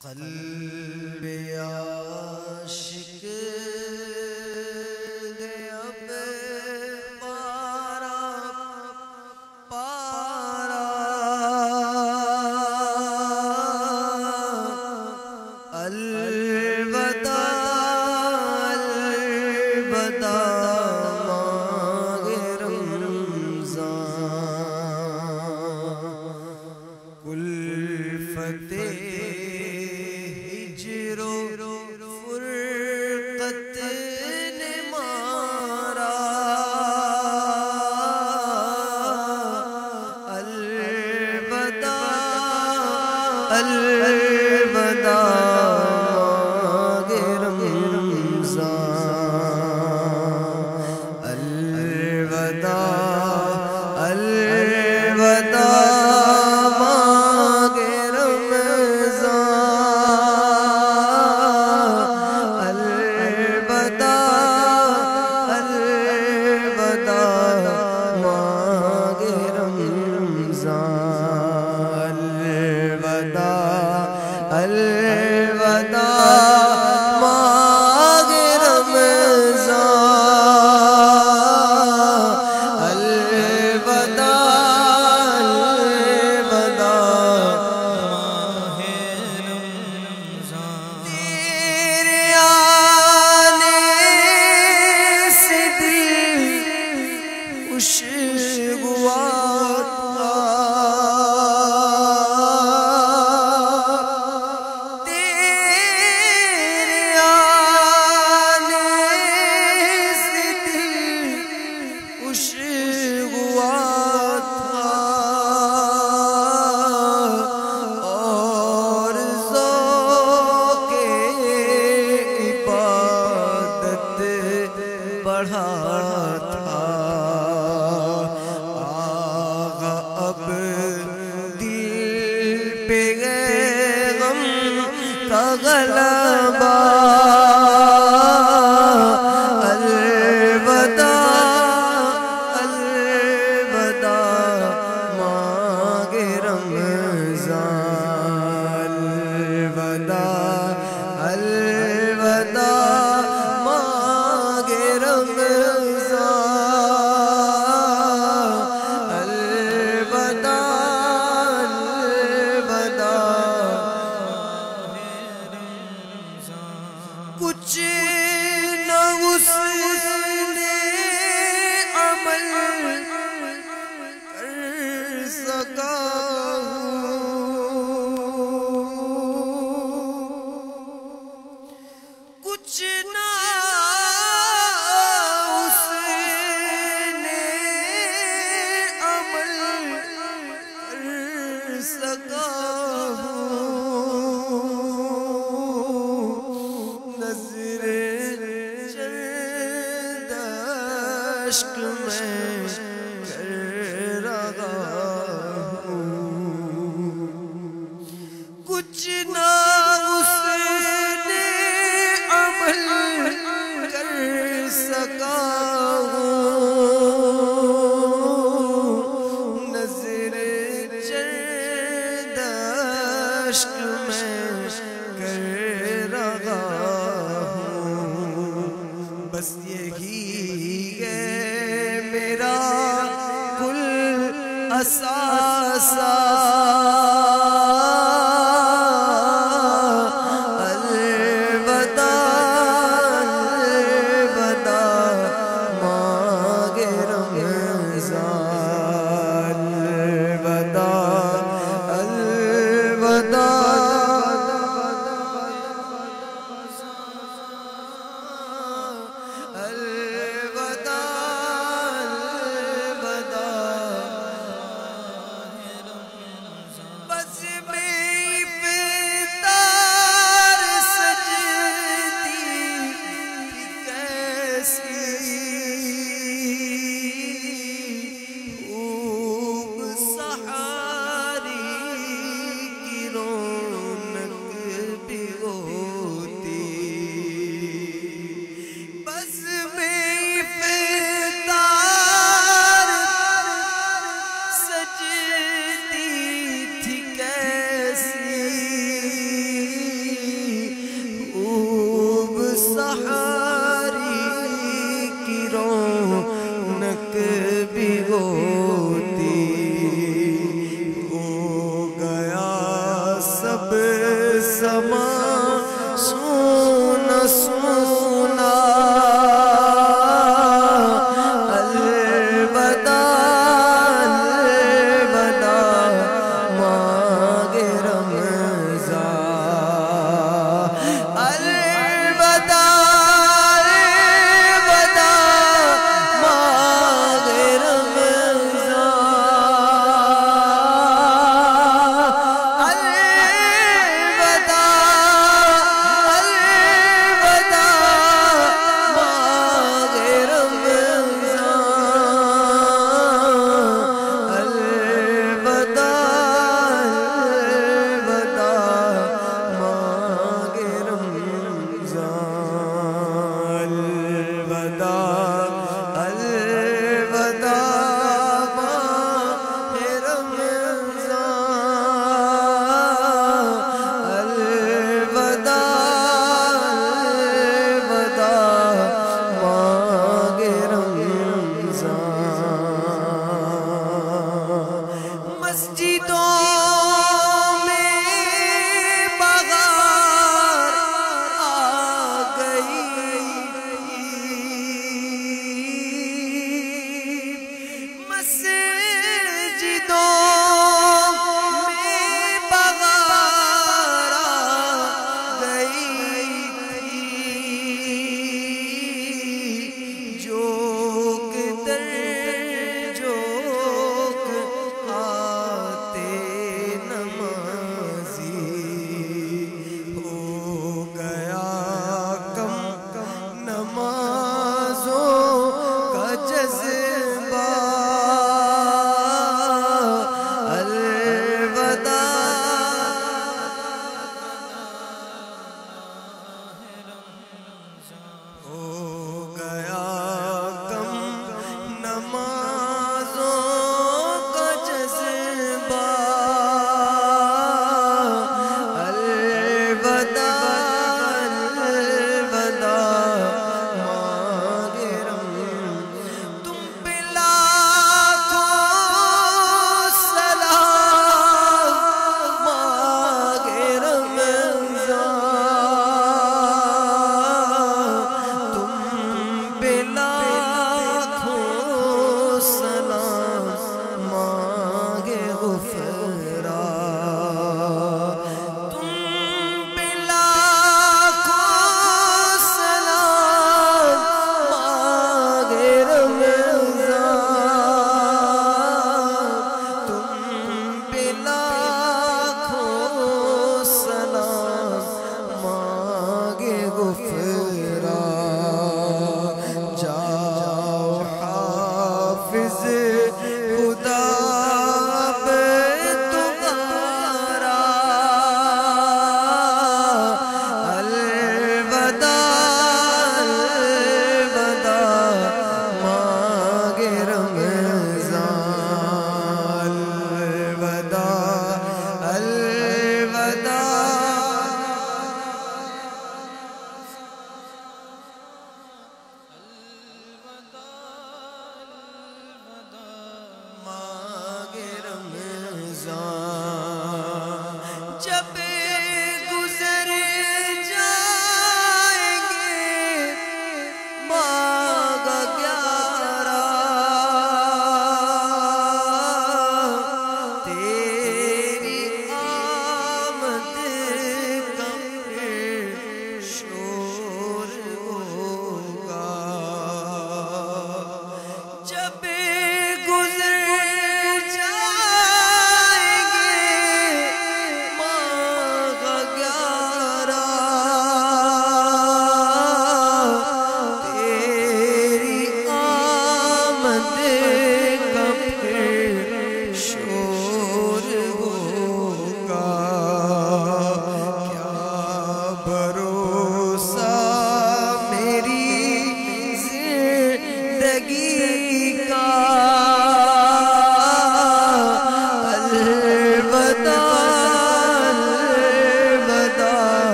قلب عاشق گیا بے پارا پارا الوداع الوداع ماہ رمضان کلفت ہجر و فرقت نے مارا الوداع الوداع ماہ رمضان الوداع الوداع ماہ رمضان الوداع الوداع ماہ رمضان الوداع الوداع ماہ رمضان الوداع الوداع ماہ رمضان تیرے آنے سے دل خوشگوار تھا تیرے آنے سے دل خوشگوار تھا اور ذوق عبادت بڑھا تھا آغا اب دل پہ غم کا غلبہ الوداع الوداع ماہ رمضان الوداع الوداع ماہ رمضان الوداع الوداع کچھ نہ اس نے عمل کر سکا کچھ نہ اس نے عمل کر سکا نظر چند اشک میں کر رہا ہوں کچھ نہ اس نے عمل کر سکا ہوں نظر چند اشک میں کر رہا ہوں بس یہی ہے میرا کل اثاثہ الوداع الوداع ماہ رمضان الوداع الوداع الوداع زمان سونا سونا الوداع الوداع ماہ رمضان الوداع الوداع ماہ رمضان الوداع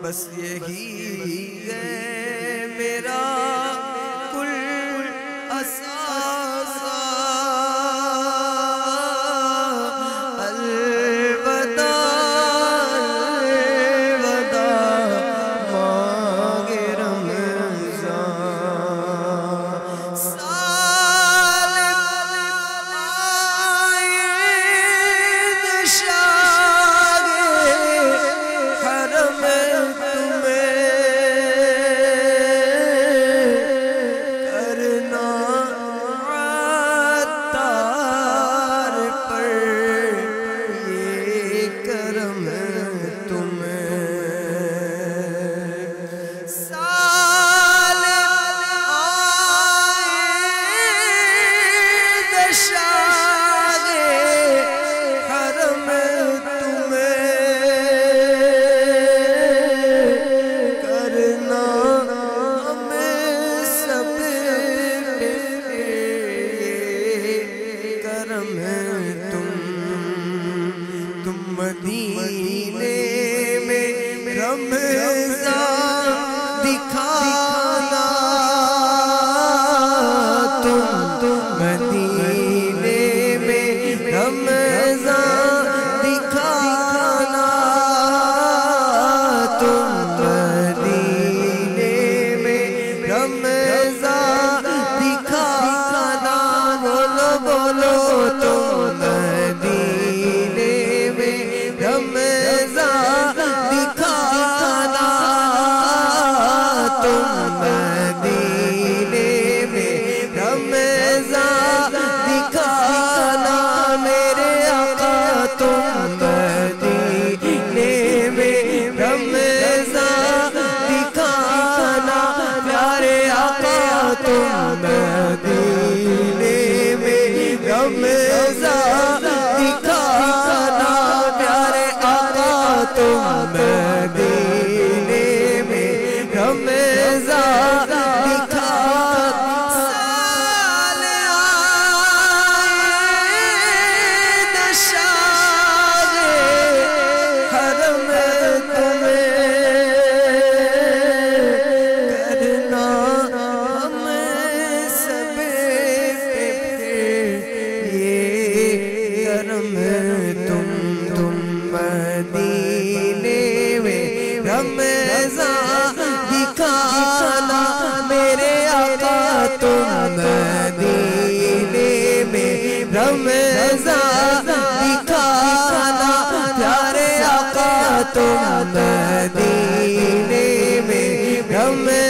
بس یہی ہے میرا کل اساسا الوداع الوداع ماہ رمضان سال عید شاہ حرم مدینے میں رمضان دکھانا تم مدینے میں رمضان دکھانا تم مدینے میں رمضان دکھانا بولو بولو تم مدینے میں رمضان دکھانا تم مدینے میں رمضان دکھانا میرے آقا تم مدینے میں رمضان دکھانا پیارے آقا تم مدینے میں رمضان دکھانا پیارے آقا تم مدینے میں رمضان دکھانا سال عید شاہ حرم تمہیں کرنا ہم سب پہ یہ کرم تم مدینے میں رمضان دکھانا میرے آقا تم مدینے میں رمضان دکھانا پیارے آقا تم مدینے میں رمضان